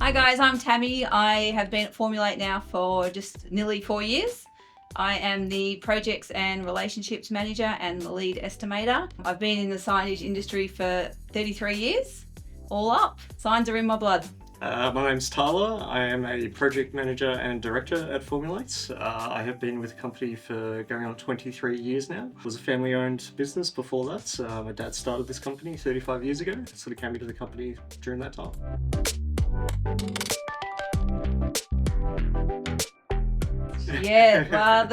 Hi guys, I'm Tammy. I have been at Formulate now for just nearly 4 years. I am the Projects and Relationships Manager and the Lead Estimator. I've been in the signage industry for 33 years. All up, signs are in my blood. My name's Tyler. I am a project manager and director at Formulate. I have been with the company for going on 23 years now. It was a family-owned business before that. My dad started this company 35 years ago. Sort of came into the company during that time. Yeah,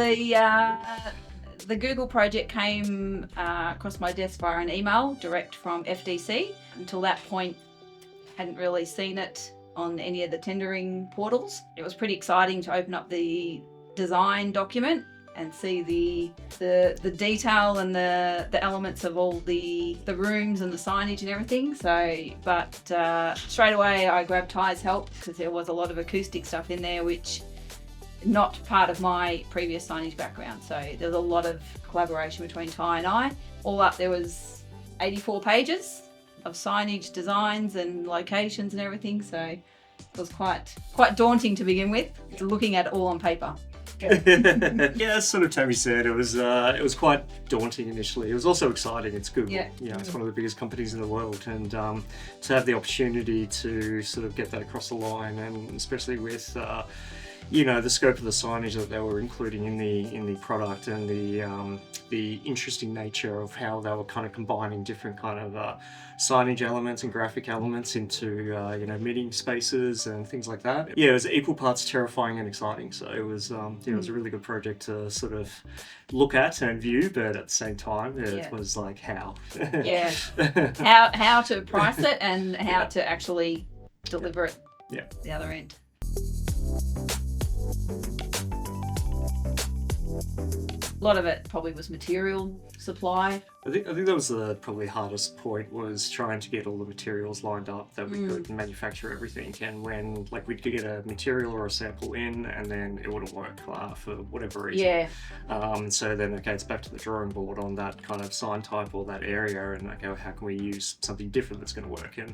the Google project came across my desk via an email direct from FDC. Until that point, hadn't really seen it on any of the tendering portals. It was pretty exciting to open up the design document and see the detail and the elements of all the rooms and the signage and everything. But straight away I grabbed Ty's help because there was a lot of acoustic stuff in there which not part of my previous signage background. So there's a lot of collaboration between Ty and I. All up there was 84 pages of signage designs and locations and everything. So it was quite daunting to begin with, looking at it all on paper. Yeah, sort of Tammy said, it was quite daunting initially. It was also exciting. It's Google. Yeah. You know, it's one of the biggest companies in the world, and to have the opportunity to sort of get that across the line, and especially with the scope of the signage that they were including in the product, and the interesting nature of how they were kind of combining different kind of signage elements and graphic elements into meeting spaces and things like that. Yeah, it was equal parts terrifying and exciting. So it was it was a really good project to sort of look at and view, but at the same time it was like how how to price it and how to actually deliver it the other end. A lot of it probably was material supply. I think that was the probably hardest point, was trying to get all the materials lined up that we could manufacture everything. And when we'd get a material or a sample in, and then it wouldn't work for whatever reason. Yeah. So then it's back to the drawing board on that kind of sign type or that area, and how can we use something different that's going to work? And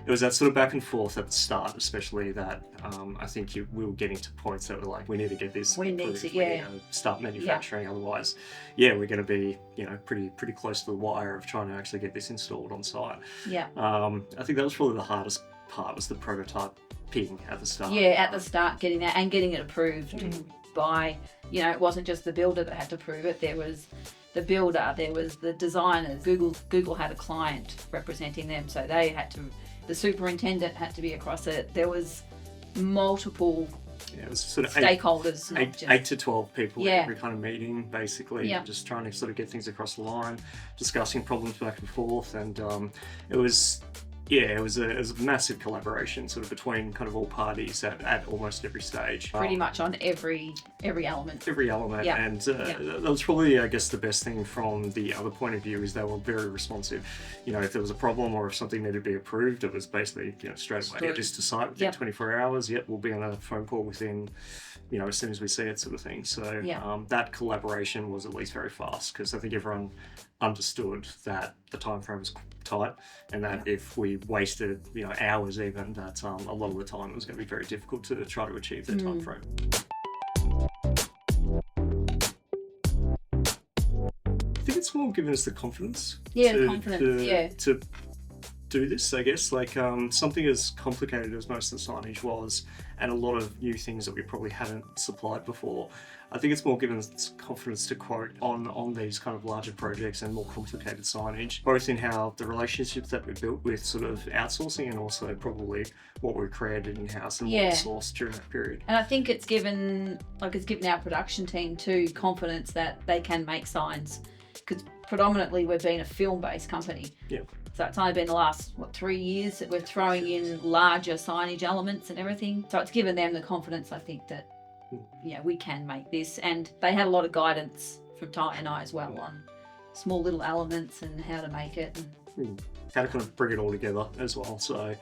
it was that sort of back and forth at the start, especially that I think we were getting to points that were like, we need to get this we need to start manufacturing, otherwise we're going to be pretty close to the wire of trying to actually get this installed on site. Yeah. I think that was probably the hardest part, was the prototyping at the start. Yeah, at the start, getting that and getting it approved by, it wasn't just the builder that had to prove it. There was the builder, there was the designers. Google had a client representing them, so they had to. The superintendent had to be across it. There was multiple. Yeah, it was sort of stakeholders, eight to 12 people every kind of meeting, basically, just trying to sort of get things across the line, discussing problems back and forth, and it was a massive collaboration sort of between kind of all parties at almost every stage. Pretty much on every element. And that was probably, I guess, the best thing from the other point of view, is they were very responsive. If there was a problem or if something needed to be approved, it was basically straight away, just to site within 24 hours. We'll be on a phone call within, as soon as we see it, sort of thing. So that collaboration was at least very fast, because I think everyone understood that the time frame was tight, and that if we wasted hours even, that a lot of the time it was going to be very difficult to try to achieve the time frame. I think it's more giving us the confidence to do this, I guess. Something as complicated as most of the signage was, and a lot of new things that we probably hadn't supplied before, I think it's more given us confidence to quote on these kind of larger projects and more complicated signage, both in how the relationships that we built with sort of outsourcing, and also probably what we created in-house and what we sourced during that period. And I think it's given our production team too confidence that they can make signs, because predominantly we've been a film-based company. Yeah. So it's only been the last 3 years that we're throwing in larger signage elements and everything. So it's given them the confidence, I think, that we can make this. And they had a lot of guidance from Ty and I as well on small little elements and how to make it. How to kind of bring it all together as well. So I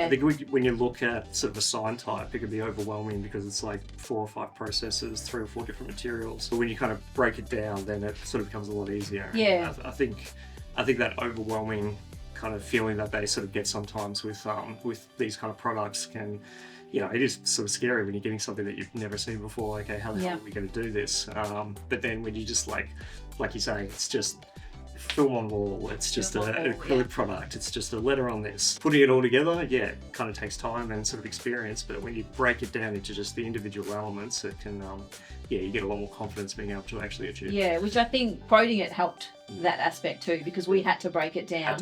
think when you look at sort of a sign type, it can be overwhelming because it's like 4 or 5 processes, 3 or 4 different materials. But when you kind of break it down, then it sort of becomes a lot easier. Yeah. I think that overwhelming kind of feeling that they sort of get sometimes with these kind of products can it is sort of scary when you're getting something that you've never seen before. Okay, how the hell are we going to do this? But then when you just like you say, it's just film on wall, it's just an acrylic product, it's just a letter on this. Putting it all together, it kind of takes time and sort of experience, but when you break it down into just the individual elements, it can, you get a lot more confidence being able to actually achieve. Yeah, which I think quoting it helped that aspect too, because we had to break it down.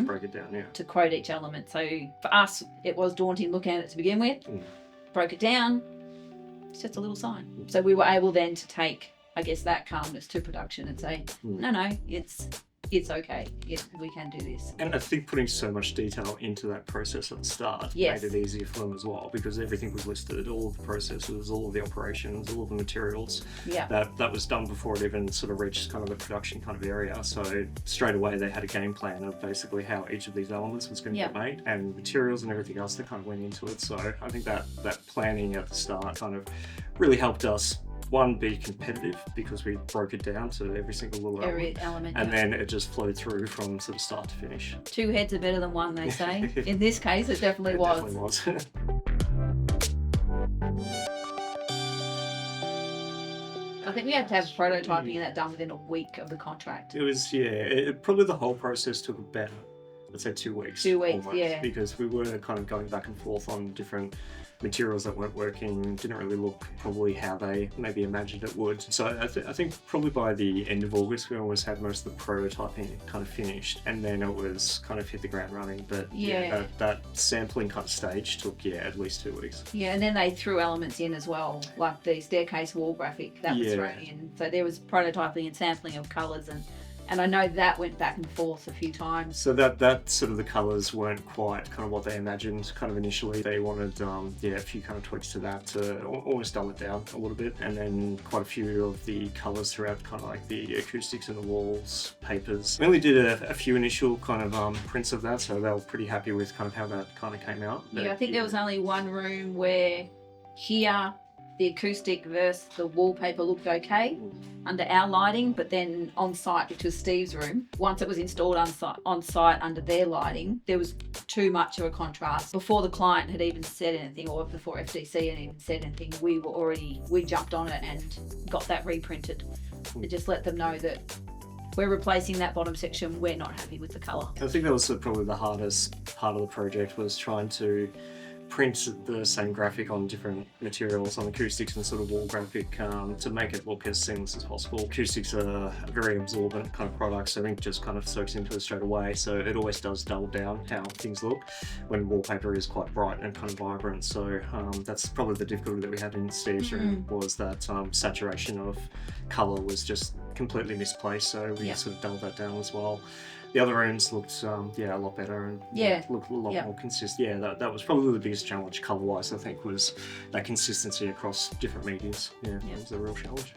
To quote each element. So for us, it was daunting looking at it to begin with. Broke it down, it's just a little sign. So we were able then to take, I guess, that calmness to production and say, no, it's okay. We can do this. And I think putting so much detail into that process at the start made it easier for them as well, because everything was listed, all of the processes, all of the operations, all of the materials. That was done before it even sort of reached kind of the production kind of area. So straight away they had a game plan of basically how each of these elements was going to get made, and materials and everything else that kind of went into it. So I think that planning at the start kind of really helped us, one, be competitive, because we broke it down to every single little element, and then it just flowed through from sort of start to finish. Two heads are better than one, they say. In this case, it definitely was. Definitely was. I think we had to have prototyping and that done within a week of the contract. It was, probably the whole process took about, let's say 2 weeks. 2 weeks, almost, because we were kind of going back and forth on different materials that weren't working, didn't really look probably how they maybe imagined it would. So I think probably by the end of August we almost had most of the prototyping kind of finished, and then it was kind of hit the ground running. But that sampling kind of stage took at least 2 weeks. And then they threw elements in as well, like the staircase wall graphic that was thrown in. So there was prototyping and sampling of colours, and I know that went back and forth a few times. So that sort of the colours weren't quite kind of what they imagined kind of initially. They wanted a few kind of tweaks to that to almost dull it down a little bit, and then quite a few of the colours throughout kind of like the acoustics in the walls, papers. We only did a few initial kind of prints of that, so they were pretty happy with kind of how that kind of came out. I think there was only one room where here the acoustic versus the wallpaper looked okay under our lighting, but then on site, which was Steve's room, once it was installed on site under their lighting, there was too much of a contrast. Before the client had even said anything, or before FDC had even said anything, we jumped on it and got that reprinted. To just let them know that we're replacing that bottom section, we're not happy with the colour. I think that was probably the hardest part of the project, was trying to print the same graphic on different materials, on acoustics and sort of wall graphic, to make it look as seamless as possible. Acoustics are a very absorbent kind of product, so ink just kind of soaks into it straight away, so it always does dull down how things look when wallpaper is quite bright and kind of vibrant. So that's probably the difficulty that we had in Steve's room, was that saturation of colour was just completely misplaced, so we sort of dulled that down as well. The other rooms looked a lot better and looked a lot more consistent. That was probably the biggest challenge colour-wise, I think, was that consistency across different medias. It was a real challenge.